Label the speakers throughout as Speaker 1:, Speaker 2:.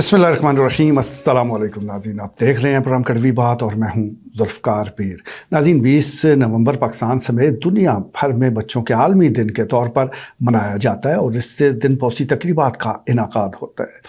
Speaker 1: बिस्मिल्लाहिर्रहमानिर्रहीम। अस्सलाम वालेकुम नाज़रीन, आप देख रहे हैं प्रोग्राम कड़वी बात और मैं हूं ज़ुल्फ़कार पीर। नाज़रीन, 20 नवंबर पाकिस्तान समेत दुनिया भर में बच्चों के आलमी दिन के तौर पर मनाया जाता है और इससे दिन पहुँची तकरीबात का इनाकाद होता है।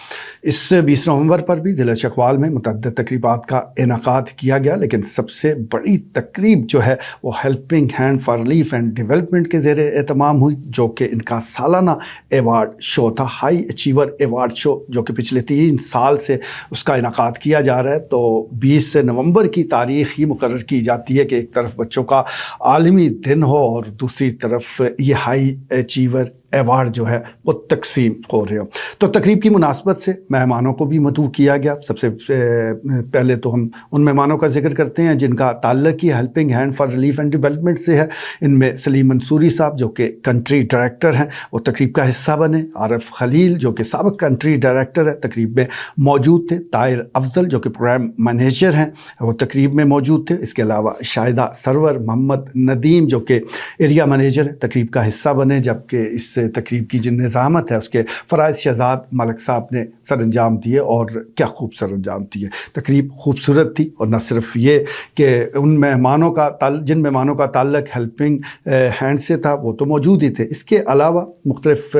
Speaker 1: इस 20 नवंबर पर भी ज़िला चकवाल में मुतअद्दिद तकरीबात का इनाकाद किया गया, लेकिन सबसे बड़ी तकरीब जो है वो helping hand for relief and development के ज़ेरे एहतमाम हुई, जो कि इनका सालाना एवार्ड शो था, हाई अचीवर एवार्ड शो, जो कि पिछले 3 साल से उसका इनाकाद किया जा रहा है। तो 20 नवंबर की तारीख़ ही मुकर्रर की जाती है कि एक तरफ बच्चों का आलमी दिन हो और दूसरी तरफ ये हाई अचीवर एवार्ड जो है वो तकसीम हो रहे हो। तो तकरीब की मुनासबत से मेहमानों को भी मदऊ किया गया। सबसे पहले तो हम उन मेहमानों का जिक्र करते हैं जिनका ताल्लुक ही helping hand for relief and development से है। इनमें सलीम मंसूरी साहब, जो कि कंट्री डायरेक्टर हैं, वो तकरीब का हिस्सा बने। आरिफ खलील, जो कि साबिक कंट्री डायरेक्टर है, तकरीब में मौजूद थे। ताहिर अफजल, जो कि प्रोग्राम मैनेजर हैं, वो तकरीब में मौजूद थे। इसके अलावा शाहिदा सरवर, मोहम्मद नदीम, जो कि एरिया मैनेजर है, तकरीब का हिस्सा बने। जबकि इस तकरीब की जो निज़ामत है उसके फ़राइज़ शहजाद मलिक साहब ने सर अंजाम दिए, और क्या खूब सर अंजाम दिए। तकरीब खूबसूरत थी, और न सिर्फ ये कि उन मेहमानों का जिन मेहमानों का ताल्लुक हेल्पिंग हैंड से था वो तो मौजूद ही थे, इसके अलावा मुख्तलिफ़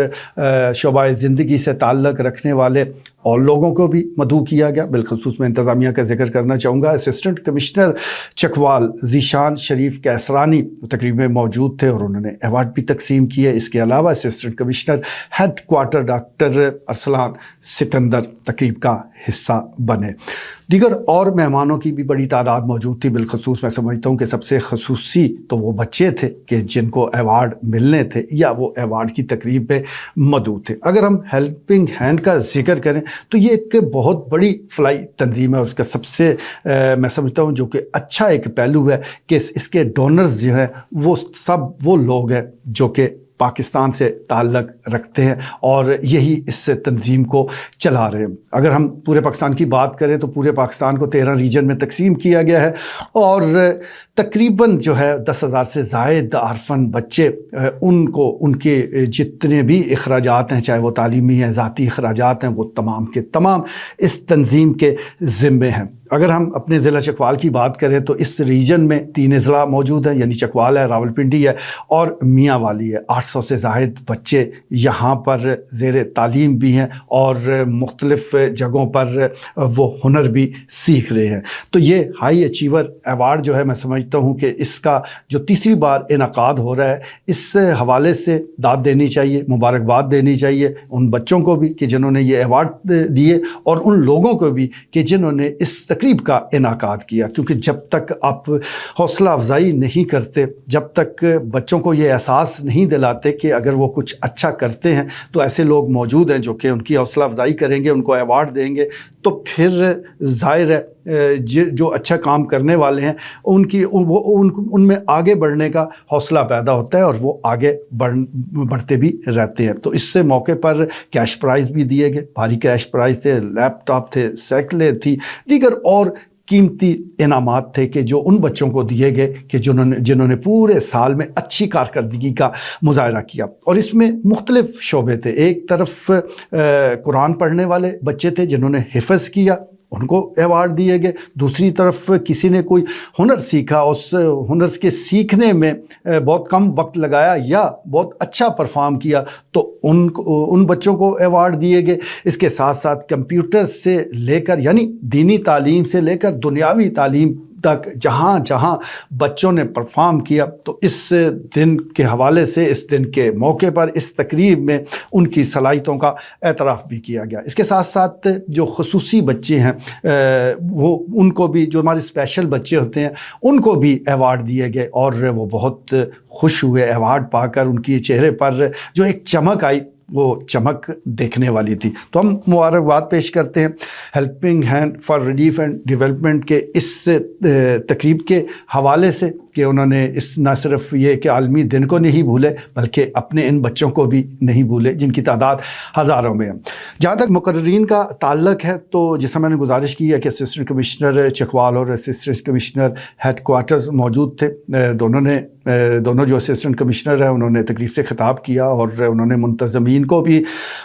Speaker 1: शोबाए ज़िंदगी से ताल्लुक रखने वाले और लोगों को भी मदऊ किया गया। बिलखुसूस मैं इंतज़ामिया का जिक्र करना चाहूँगा। असिस्टेंट कमिश्नर चकवाल ज़ीशान शरीफ कैसरानी तकरीब में मौजूद थे और उन्होंने अवार्ड भी तकसीम किए। इसके अलावा assistant commissioner head quarter doctor Arsalan Sikandar तकरीब का हिस्सा बने। दीगर और मेहमानों की भी बड़ी तादाद मौजूद थी। बिलखसूस मैं समझता हूँ कि सबसे खसूसी तो वो बच्चे थे कि जिनको अवार्ड मिलने थे या वो अवार्ड की तकरीब में मदऊ थे। अगर हम हेल्पिंग हैंड का जिक्र करें तो ये एक बहुत बड़ी फलाई तंजीम है। उसका सबसे मैं समझता हूँ जो कि अच्छा एक पहलू है कि इसके डोनर्स जो है वो सब वो लोग हैं जो कि पाकिस्तान से ताल्लुक़ रखते हैं और यही इस तंजीम को चला रहे हैं। अगर हम पूरे पाकिस्तान की बात करें तो पूरे पाकिस्तान को 13 रीजन में तकसीम किया गया है और तकरीबन जो है 10,000 से ज़ायद आरफन बच्चे उनको उनके जितने भी अखराजात हैं, चाहे वो तालीमी हैं, ज़ाती अखराजात हैं, वो तमाम के तमाम इस तंजीम के ज़िम्मे हैं। अगर हम अपने ज़िला चकवाल की बात करें तो इस रीजन में 3 अज़ला मौजूद हैं, यानी चकवाल है, रावलपिंडी है और मियाँ वाली है। 800 से ज़ायद बच्चे यहाँ पर ज़ेर तालीम भी हैं और मुख्तलिफ़ जगहों पर वो हुनर भी सीख रहे हैं। तो ये हाई अचीवर अवार्ड जो है, मैं समझता हूँ कि इसका जो तीसरी बार इनाकाद हो रहा है, इस हवाले से दाद देनी चाहिए, मुबारकबाद देनी चाहिए उन बच्चों को भी कि जिन्होंने ये अवार्ड दिए और उन लोगों को भी कि जिन्होंने इस तकरीब का इनाकाद किया। क्योंकि जब तक आप हौसला अफजाई नहीं करते, जब तक बच्चों को ये एहसास नहीं दिलाते कि अगर वो कुछ अच्छा करते हैं तो ऐसे लोग मौजूद हैं जो कि उनकी हौसला अफजाई करेंगे, उनको अवार्ड देंगे, तो फिर ज़ाहिर है जो अच्छा काम करने वाले हैं उनमें आगे बढ़ने का हौसला पैदा होता है और वो आगे बढ़ते भी रहते हैं। तो इससे मौके पर कैश प्राइज़ भी दिए गए, भारी कैश प्राइज़ थे, लैपटॉप थे, साइकिलें थी, दीगर और कीमती इनामात थे कि जो उन बच्चों को दिए गए कि जिन्होंने पूरे साल में अच्छी कारकर्दगी का मुजाहरा किया। और इसमें मुख्तलिफ शोबे थे। एक तरफ कुरान पढ़ने वाले बच्चे थे जिन्होंने हिफ़्ज़ किया, उनको अवार्ड दिए गए। दूसरी तरफ किसी ने कोई हुनर सीखा, उस हुनर के सीखने में बहुत कम वक्त लगाया या बहुत अच्छा परफॉर्म किया, तो उन बच्चों को अवार्ड दिए गए। इसके साथ साथ कंप्यूटर से लेकर यानी दीनी तालीम से लेकर दुनियावी तालीम तक जहाँ जहाँ बच्चों ने परफॉर्म किया, तो इस दिन के हवाले से, इस दिन के मौके पर इस तकरीब में उनकी सलाहियतों का एतराफ़ भी किया गया। इसके साथ साथ जो ख़ुसूसी बच्चे हैं वो उनको भी, जो हमारे स्पेशल बच्चे होते हैं, उनको भी अवार्ड दिए गए और वो बहुत खुश हुए अवार्ड पाकर। उनकी चेहरे पर जो एक चमक आई वो चमक देखने वाली थी। तो हम मुबारकबाद पेश करते हैं helping hand for relief and development के इस तकरीब के हवाले से कि उन्होंने इस न सिर्फ ये कि आलमी दिन को नहीं भूले बल्कि अपने इन बच्चों को भी नहीं भूले जिनकी तादाद हज़ारों में है। जहाँ तक मुकर्रीन का ताल्लुक है तो जैसा मैंने गुजारिश की है कि असिस्टेंट कमिश्नर चकवाल और असिस्टेंट कमिश्नर हेड क्वार्टर्स मौजूद थे, दोनों ने दोनों जो असिस्टेंट कमिश्नर हैं उन्होंने तकरीब से खिताब किया और उन्होंने मुंतज़मीन को भी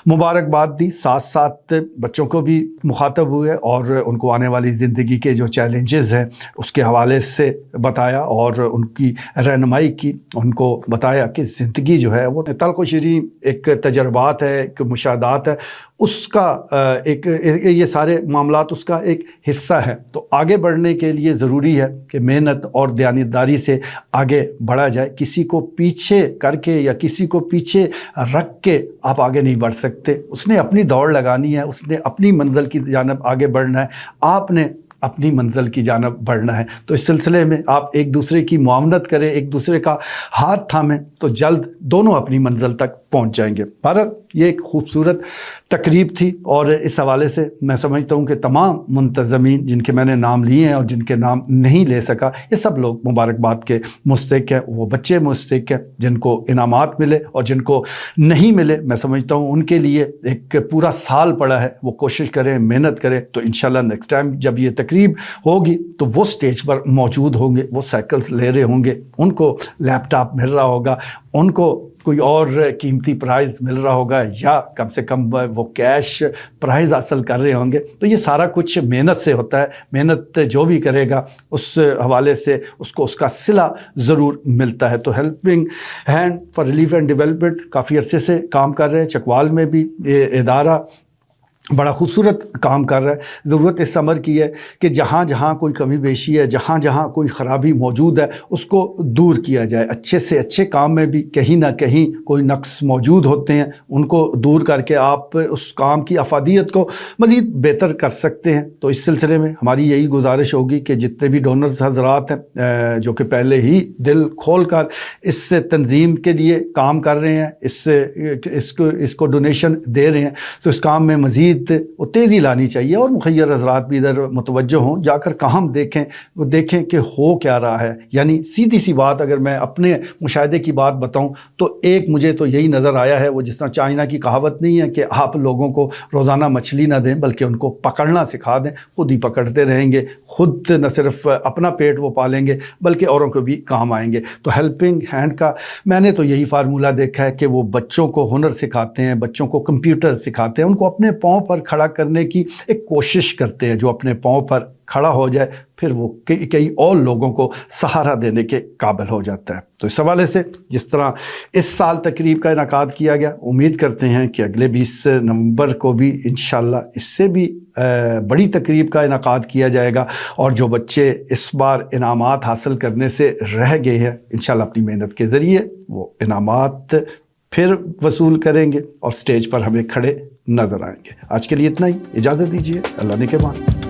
Speaker 1: मुबारकबाद दी, साथ साथ बच्चों को भी मुखातब हुए और उनको आने वाली ज़िंदगी के जो चैलेंजेस हैं उसके हवाले से बताया और उनकी रहनुमाई की। उनको बताया कि ज़िंदगी जो है वो तल्ख़ व शीरीं एक तजर्बात है, एक मुशाहदात है, उसका एक ये सारे मामलात उसका एक हिस्सा है। तो आगे बढ़ने के लिए ज़रूरी है कि मेहनत और दयानतदारी से आगे बढ़ा जाए। किसी को पीछे करके या किसी को पीछे रख के आप आगे नहीं बढ़ सकते। उसने अपनी दौड़ लगानी है, उसने अपनी मंजिल की जानिब आगे बढ़ना है, आपने अपनी मंजिल की जानिब बढ़ना है। तो इस सिलसिले में आप एक दूसरे की मुआवनत करें, एक दूसरे का हाथ थामें, तो जल्द दोनों अपनी मंजिल तक पहुंच जाएंगे। बहरहाल ये एक खूबसूरत तकरीब थी और इस हवाले से मैं समझता हूँ कि तमाम मुंतज़मीन जिनके मैंने नाम लिए हैं और जिनके नाम नहीं ले सका, ये सब लोग मुबारकबाद के मुस्तहिक़ हैं। वो बच्चे मुस्तहिक़ हैं जिनको इनामात मिले और जिनको नहीं मिले, मैं समझता हूँ उनके लिए एक पूरा साल पड़ा है, वो कोशिश करें, मेहनत करें, तो इंशाल्लाह नेक्स्ट टाइम जब ये तकरीब होगी तो वो स्टेज पर मौजूद होंगे, वो साइकिल्स ले रहे होंगे, उनको लैपटॉप मिल रहा होगा, उनको कोई और कीमती प्राइज़ मिल रहा होगा या कम से कम वो कैश प्राइज़ हासिल कर रहे होंगे। तो ये सारा कुछ मेहनत से होता है। मेहनत जो भी करेगा उस हवाले से उसको उसका सिला ज़रूर मिलता है। तो helping hand for relief and development काफ़ी अरसे से काम कर रहे हैं। चकवाल में भी ये इदारा बड़ा खूबसूरत काम कर रहा है। ज़रूरत इस अमर की है कि जहाँ जहाँ कोई कमी बेशी है, जहाँ जहाँ कोई ख़राबी मौजूद है, उसको दूर किया जाए। अच्छे से अच्छे काम में भी कहीं ना कहीं कोई नक्स मौजूद होते हैं, उनको दूर करके आप उस काम की अफादियत को मज़ीद बेहतर कर सकते हैं। तो इस सिलसिले में हमारी यही गुजारिश होगी कि जितने भी डोनर्स हज़रात हैं जो कि पहले ही दिल खोल कर इस तंजीम के लिए काम कर रहे हैं, इसको डोनेशन दे रहे हैं, तो इस काम में मज़ीद वो तेज़ी लानी चाहिए और मुखय्यर हज़रात भी इधर मुतवज्जो हों, जाकर काम देखें, वो देखें कि हो क्या रहा है। यानी सीधी सी बात अगर मैं अपने मुशाहिदे की बात बताऊं तो एक मुझे तो यही नज़र आया है, वो जिस तरह चाइना की कहावत नहीं है कि आप लोगों को रोज़ाना मछली ना दें बल्कि उनको पकड़ना सिखा दें, खुद ही पकड़ते रहेंगे, खुद न सिर्फ अपना पेट वो पालेंगे बल्कि औरों को भी काम आएंगे। तो हेल्पिंग हैंड का मैंने तो यही फार्मूला देखा है कि वो बच्चों को हुनर सिखाते हैं, बच्चों को कंप्यूटर सिखाते हैं, उनको अपने पाँव पर खड़ा करने की एक कोशिश करते हैं। जो अपने पाँव पर खड़ा हो जाए फिर वो कई और लोगों को सहारा देने के काबिल हो जाता है। तो इस हवाले से जिस तरह इस साल तकरीब का इनाकाद किया गया, उम्मीद करते हैं कि अगले 20 नवंबर को भी इंशाल्लाह इससे भी बड़ी तकरीब का इनाकाद किया जाएगा और जो बच्चे इस बार इनामात हासिल करने से रह गए हैं इंशाल्लाह अपनी मेहनत के ज़रिए वो इनामात फिर वसूल करेंगे और स्टेज पर हमें खड़े नज़र आएंगे। आज के लिए इतना ही, इजाज़त दीजिए, अल्लाह ने के बाद।